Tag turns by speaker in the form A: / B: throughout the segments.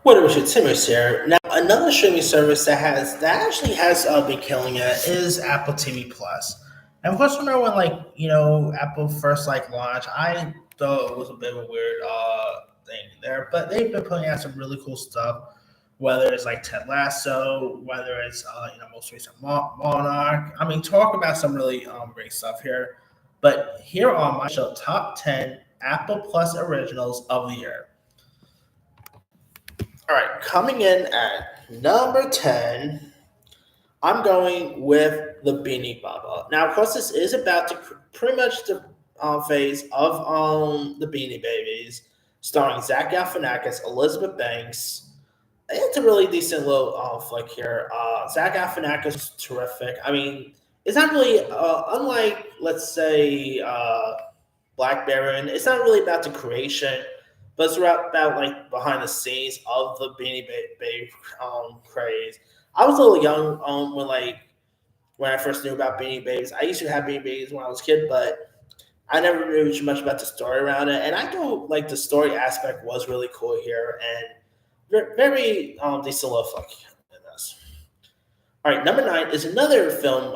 A: What was your Timmers here? Now, another streaming service that actually has been killing it is Apple TV Plus. And of course, remember when Apple first launched, I thought it was a bit of a weird thing there, but they've been putting out some really cool stuff. Whether it's like Ted Lasso, whether it's most recent Monarch. I mean, talk about some really great stuff here. But here are my show top 10 Apple Plus originals of the year. All right, coming in at number 10, I'm going with the Beanie Bubble. Now, of course, this is about pretty much the phase of the Beanie Babies, starring Zach Galifianakis, Elizabeth Banks. It's a really decent little flick here. Zach Galifianakis is terrific. I mean, it's not really unlike, let's say, Black Baron. It's not really about the creation, but it's about like behind the scenes of the Babe craze. I was a little young when I first knew about Beanie Babies. I used to have Beanie Babies when I was a kid, but I never knew too much about the story around it. And I know like the story aspect was really cool here and very decent little fuck in this. All right, number 9 is another film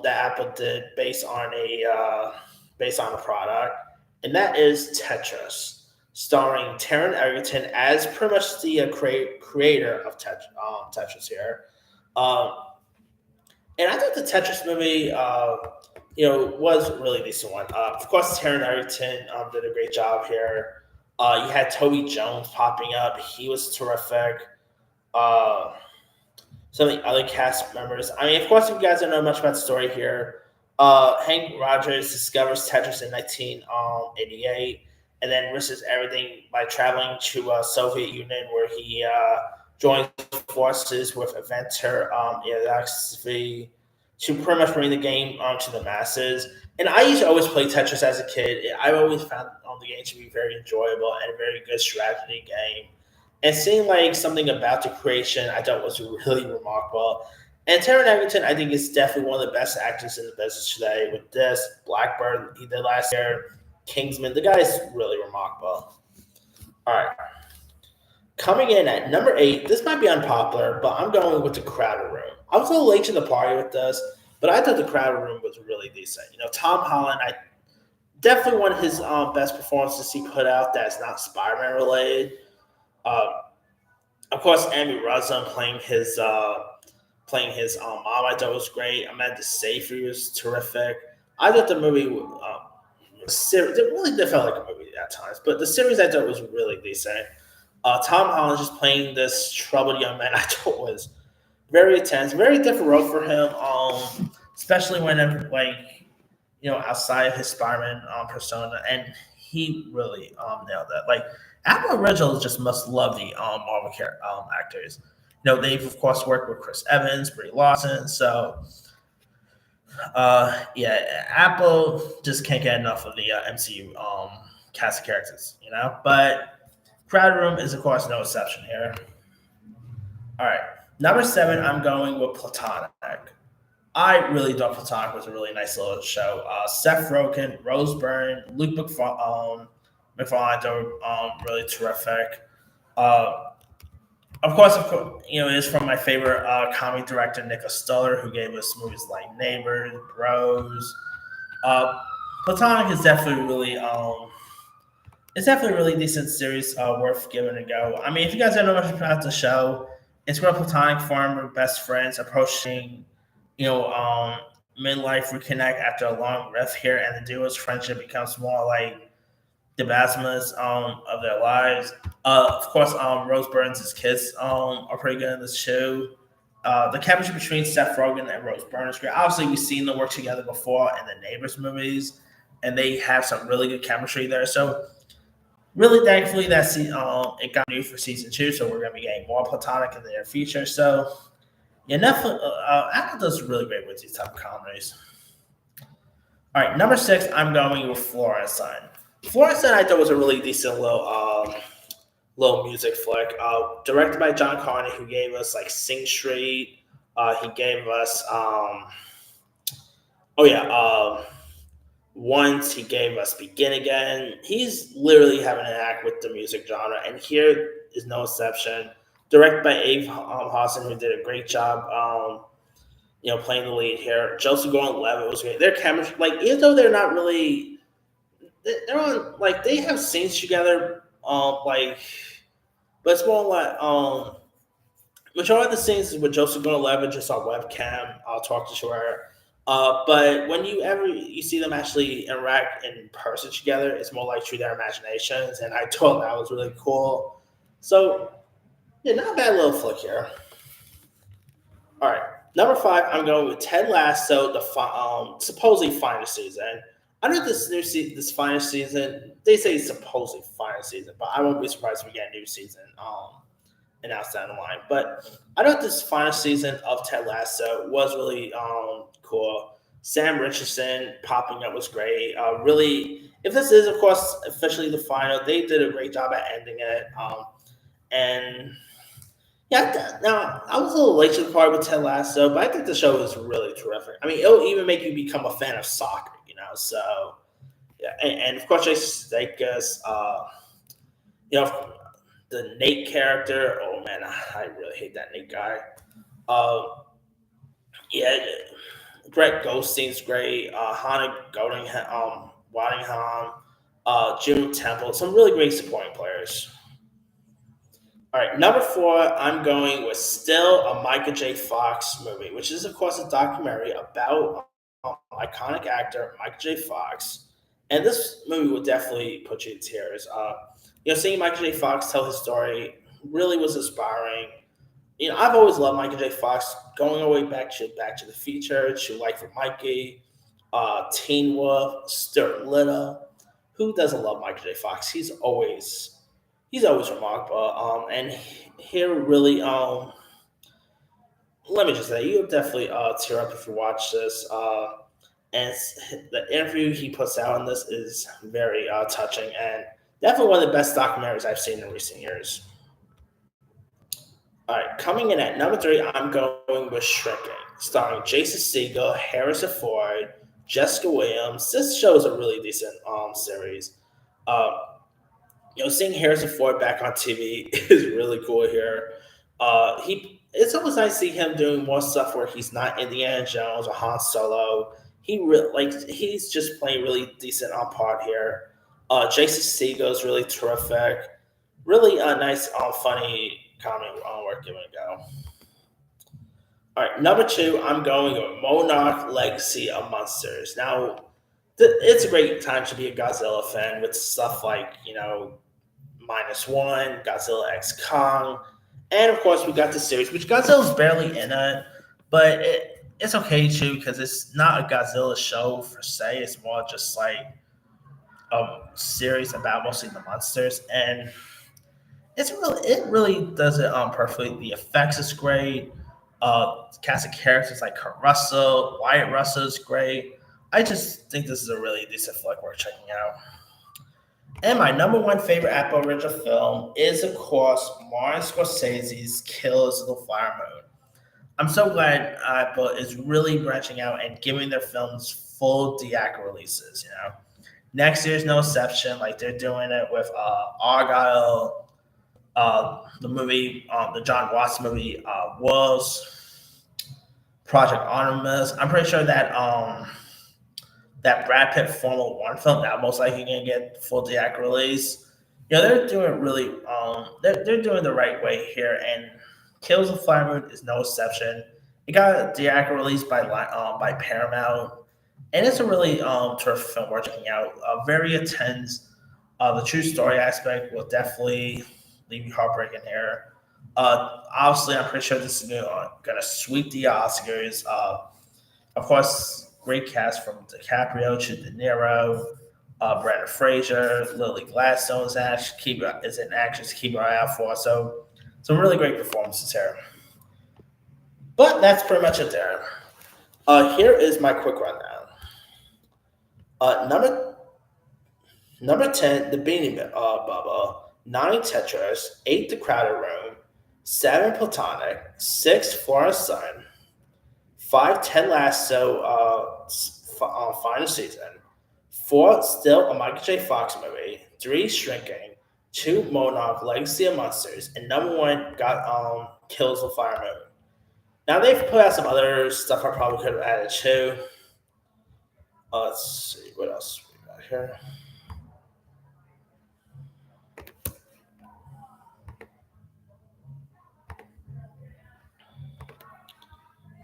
A: that Apple did based on a product, and that is Tetris, starring Taron Egerton as pretty much the creator of Tetris here. Um, and I thought the Tetris movie, was a really decent one. Of course, Taron Egerton did a great job here. You had Toby Jones popping up; he was terrific. Uh, some of the other cast members. I mean, of course, if you guys don't know much about the story here, Hank Rogers discovers Tetris in 1988 and then risks everything by traveling to Soviet Union where he joins forces with inventor Alexei to pretty much bring the game to the masses. And I used to always play Tetris as a kid. I always found the game to be very enjoyable and a very good strategy game. And seeing like something about the creation, I thought was really remarkable. And Taron Egerton, I think, is definitely one of the best actors in the business today. With this Blackbird, he did last year, Kingsman, the guy is really remarkable. All right, coming in at number 8, this might be unpopular, but I'm going with the Crowder Room. I was a little late to the party with this, but I thought the Crowder Room was really decent. Tom Holland, I definitely one of his best performances he put out that's not Spider-Man related. Uh, of course, Amy Rossum playing his mom, I thought was great. Amanda Seyfried was terrific. I thought the movie it really did feel like a movie at times, but the series I thought was really decent. Tom Holland just playing this troubled young man, I thought was very intense, very different role for him. Especially whenever outside of his Spider-Man persona, and he really nailed that. Like Apple Originals just must love the actors. They've of course worked with Chris Evans, Brie Larson, so yeah, Apple just can't get enough of the MCU cast of characters, But Crowd Room is of course no exception here. All right, number 7, I'm going with Platonic. I really thought Platonic was a really nice little show. Seth Rogen, Rose Byrne, Luke McFarlane were really terrific. Uh, of course, it is from my favorite comedy director, Nick Stoller, who gave us movies like Neighbors, Bros. Uh, Platonic is definitely it's definitely a really decent series, worth giving a go. I mean, if you guys don't know much about the show, it's where platonic former best friends approaching, you know, um, midlife reconnect after a long rift here, and the duo's friendship becomes more like the basmas of their lives. Of course, Rose Byrne's kids are pretty good in this show. The chemistry between Seth Rogen and Rose Byrne is great. Obviously, we've seen them work together before in the Neighbors movies, and they have some really good chemistry there. So, really thankfully that it got new for season 2, so we're going to be getting more Platonic in the near future. So, yeah, Netflix, Apple does really great with these type of comedies. All right, number 6, I'm going with Florence Sign. Florence Sign, I thought was a really decent little music flick. Directed by John Carney, who gave us like Sing Street. He gave us oh yeah, once he gave us Begin Again. He's literally having an act with the music genre, and here is no exception. directed by Abe Hawson, who did a great job. Playing the lead here. Joseph Gordon-Levitt was great. Their chemistry, like even though they're not really, they're on like they have scenes together. But it's more like majority of the scenes is with Joseph Gordon-Levitt just on webcam. I'll talk to her. But when you see them actually interact in person together, it's more like through their imaginations, and I thought that was really cool. So, yeah, not a bad little flick here. All right, number 5, I'm going with Ted Lasso, the supposedly final season. I know this final season, they say it's supposedly final season, but I won't be surprised if we get a new season announced down the line. But I thought this final season of Ted Lasso was really cool. Sam Richardson popping up was great. Really, if this is, of course, officially the final, they did a great job at ending it. And yeah, now I was a little late to the party with Ted Lasso, but I think the show is really terrific. I mean, it'll even make you become a fan of soccer, So, yeah, and of course, Jason Sudeikis, the Nate character. Oh man, I really hate that Nate guy. Yeah, Greg Goldstein's great. Hannah Waddingham, Jim Temple, some really great supporting players. All right, number 4, I'm going with still a Michael J. Fox movie, which is, of course, a documentary about iconic actor Michael J. Fox. And this movie would definitely put you to tears. Seeing Michael J. Fox tell his story really was inspiring. I've always loved Michael J. Fox, going all the way back to the Feature, to Life for Mikey, Teen Wolf, Stuart Little. Who doesn't love Michael J. Fox? He's always remarkable. And here really, let me just say, you'll definitely tear up if you watch this. And the interview he puts out on this is very touching, and definitely one of the best documentaries I've seen in recent years. All right, coming in at number 3, I'm going with Shrinking, starring Jason Segel, Harrison Ford, Jessica Williams. This show is a really decent series. Seeing Harrison Ford back on TV is really cool here. It's always nice to see him doing more stuff where he's not Indiana Jones or Han Solo. He's just playing really decent on part here. Jason Segel is really terrific. Really nice, funny comment we're giving it a go. All right, number 2, I'm going with Monarch Legacy of Monsters. Now, it's a great time to be a Godzilla fan with stuff like, -1, Godzilla X Kong, and of course we got the series, which Godzilla's barely in it, but it's okay too because it's not a Godzilla show per se. It's more just like a series about mostly the monsters, and it really does it perfectly. The effects is great. Cast of characters like Kurt Russell, Wyatt Russell is great. I just think this is a really decent flick worth checking out. And my number 1 favorite Apple original film is, of course, Martin Scorsese's Killers of the Flower Moon. I'm so glad Apple is really branching out and giving their films full theatrical releases. Next year's no exception. Like they're doing it with Argyle, the movie, the John Watson movie, Wolves, Project Artemis. I'm pretty sure that that Brad Pitt Formula One film that most likely going to get full theatrical release. They're doing really, they're doing the right way here, and Kills of the Flower Moon is no exception. It got a theatrical release by Paramount, and it's a really terrific film worth checking out. Very intense. The true story aspect will definitely leave you heartbroken here. Obviously, I'm pretty sure this is going to sweep the Oscars. Of course, great cast from DiCaprio to De Niro, Brendan Fraser, Lily Gladstone is an actress to keep our eye out for. So some really great performances here. But that's pretty much it there. Here is my quick rundown. Number 10, The Beanie Bubba. 9, Tetris. 8, The Crowded Room. 7, Platonic. 6, Florence Sun. 5, Ted Lasso final season. 4, still a Michael J. Fox movie. 3, Shrinking. 2 Monarch Legacy of Monsters, and number 1 got Kills the Fire Moon. Now they've put out some other stuff I probably could have added too. Let's see what else we got here.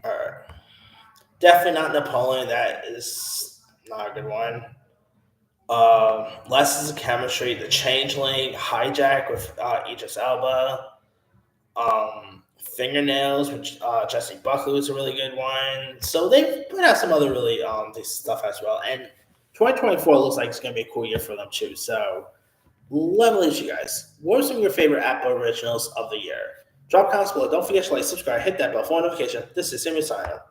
A: All right, definitely not Napoleon. That is not a good one. Lessons of Chemistry, The Changeling, Hijack with Idris Elba. Fingernails, which Jesse Buckley was a really good one. So they've put out some other really decent stuff as well. And 2024 looks like it's going to be a cool year for them too. So let me leave you guys. What are some of your favorite Apple originals of the year? Drop comments below. Don't forget to like, subscribe, hit that bell for notification. This is Sammy signing out.